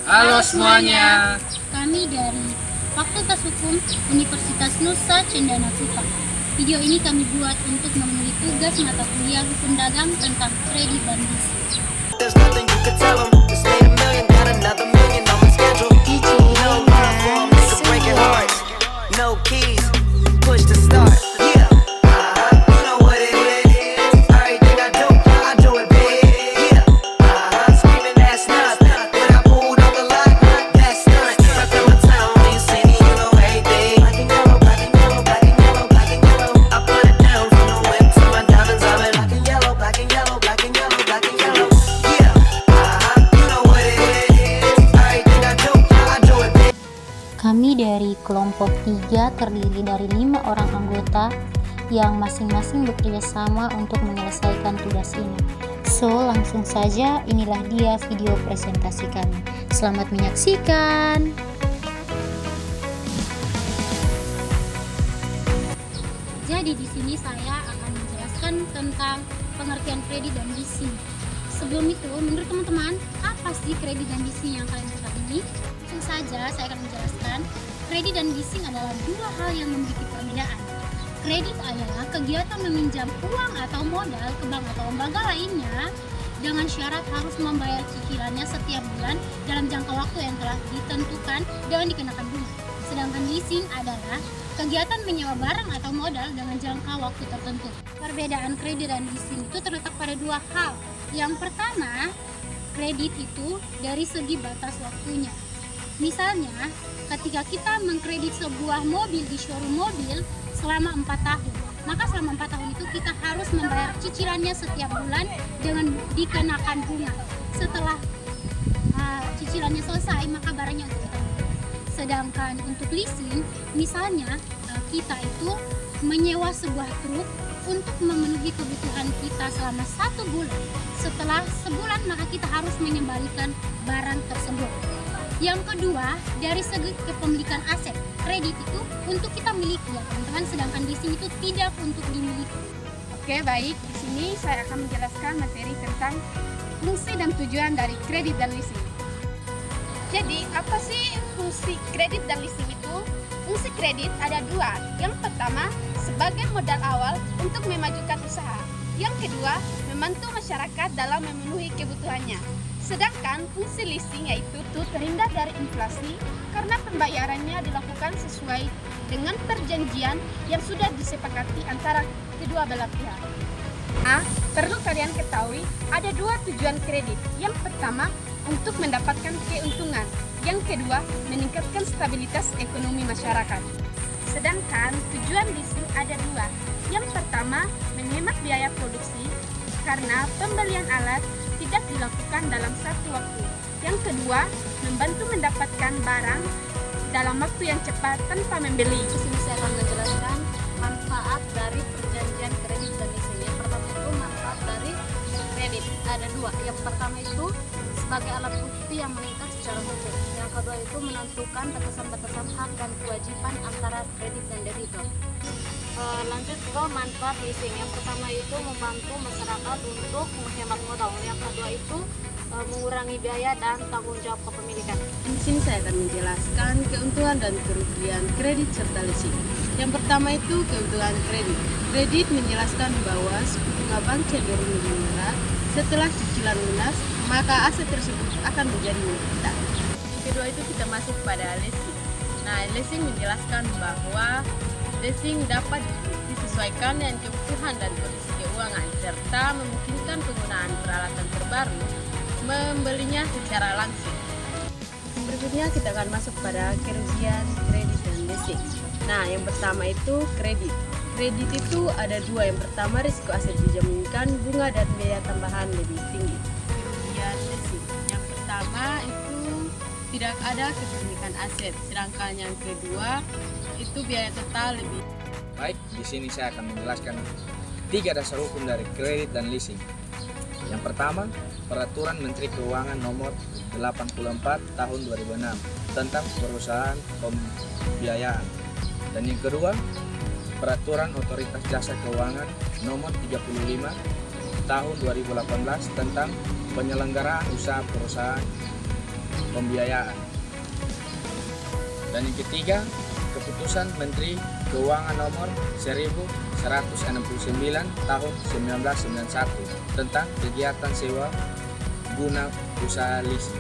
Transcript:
Halo semuanya. Kami dari Fakultas Hukum Universitas Nusa Cendana Kupang. Video ini kami buat untuk memenuhi tugas mata kuliah Hukum Dagang tentang kredit dan leasing. There's nothing you could tell them. Just made a million, got another million on my schedule. No love for 'em, nigga breaking hearts. No keys, push to start. Yeah, you know what it is. Everything I do it big. Yeah, screaming that's nothing. When I pulled off the lot, that's nothing. Stuck in my town, ain't seen it, you know everything. Black and yellow, black and yellow, black and yellow, black and yellow. I put it down from the whip to my diamonds. I've been black and yellow, black and yellow, black and yellow, black and yellow. Yeah, you know what it is. Everything I do it big. Kami dari kelompok 3 terdiri dari 5 orang anggota yang masing-masing bekerja sama untuk menyelesaikan tugas ini. So, langsung saja inilah dia video presentasi kami. Selamat menyaksikan. Jadi di sini saya akan menjelaskan tentang pengertian kredit dan leasing. Sebelum itu, menurut teman-teman, apa sih kredit dan leasing yang kalian ketahui? Langsung saja saya akan menjelaskan. Kredit dan leasing adalah dua hal yang memiliki perbedaan. Kredit adalah kegiatan meminjam uang atau modal ke bank atau lembaga lainnya dengan syarat harus membayar cicilannya setiap bulan dalam jangka waktu yang telah ditentukan dengan dikenakan bunga. Sedangkan leasing adalah kegiatan menyewa barang atau modal dengan jangka waktu tertentu. Perbedaan kredit dan leasing itu terletak pada dua hal. Yang pertama, kredit itu dari segi batas waktunya. Misalnya, ketika kita mengkredit sebuah mobil di showroom mobil selama 4 tahun, maka selama 4 tahun itu kita harus membayar cicilannya setiap bulan dengan dikenakan bunga. Setelah cicilannya selesai, maka barangnya untuk kita beli. Sedangkan untuk leasing, misalnya kita itu menyewa sebuah truk untuk memenuhi kebutuhan kita selama 1 bulan. Setelah sebulan, maka kita harus mengembalikan barang tersebut. Yang kedua, dari segi kepemilikan aset, kredit itu untuk kita miliki ya teman-teman, sedangkan leasing itu tidak untuk dimiliki. Oke, baik. Di sini saya akan menjelaskan materi tentang fungsi dan tujuan dari kredit dan leasing. Jadi, apa sih fungsi kredit dan leasing itu? Fungsi kredit ada dua. Yang pertama, sebagai modal awal untuk memajukan usaha. Yang kedua, membantu masyarakat dalam memenuhi kebutuhannya. Sedangkan fungsi leasing yaitu terhindar dari inflasi karena pembayarannya dilakukan sesuai dengan perjanjian yang sudah disepakati antara kedua belah pihak. Perlu kalian ketahui ada dua tujuan kredit. Yang pertama, untuk mendapatkan keuntungan. Yang kedua, meningkatkan stabilitas ekonomi masyarakat. Sedangkan tujuan leasing ada dua. Yang pertama, menghemat biaya produksi karena pembelian alat tidak dilakukan dalam satu waktu. Yang kedua, membantu mendapatkan barang dalam waktu yang cepat tanpa membeli. Di sini saya akan menjelaskan manfaat dari perjanjian kredit dan leasing. Yang pertama itu manfaat dari kredit ada dua. Yang pertama itu sebagai alat bukti yang mengikat secara hukum. Yang kedua itu menentukan batasan-batasan hak dan kewajiban antara kredit dan debitor. Lanjut ke manfaat leasing. Yang pertama itu membantu masyarakat untuk menghemat modal. Yang kedua itu mengurangi biaya dan tanggung jawab kepemilikan. Di sini saya akan menjelaskan keuntungan dan kerugian kredit serta leasing. Yang pertama itu keuntungan kredit. Kredit menjelaskan bahwa suku bunga bank cenderung lebih murah setelah cicilan lunas, maka aset tersebut akan menjadi milik kita. Yang kedua itu kita masuk pada leasing. Nah, leasing menjelaskan bahwa leasing dapat disesuaikan dengan kebutuhan dan kondisi keuangan serta memungkinkan penggunaan peralatan terbaru membelinya secara langsung. Berikutnya kita akan masuk pada kerugian kredit dan leasing. Nah, yang pertama itu kredit. Kredit itu ada dua. Yang pertama, risiko aset dijaminkan, bunga dan biaya tambahan lebih tinggi. Kerugian leasing. Yang pertama itu tidak ada kepemilikan aset, sedangkan yang kedua itu biaya total lebih. Baik, di sini saya akan menjelaskan 3 dasar hukum dari kredit dan leasing. Yang pertama, Peraturan Menteri Keuangan Nomor 84 Tahun 2006 tentang perusahaan pembiayaan. Dan yang kedua, Peraturan Otoritas Jasa Keuangan Nomor 35 Tahun 2018 tentang penyelenggaraan usaha perusahaan pembiayaan. Dan yang ketiga, Keputusan Menteri Keuangan nomor 1169 tahun 1991 tentang kegiatan sewa guna usaha leasing.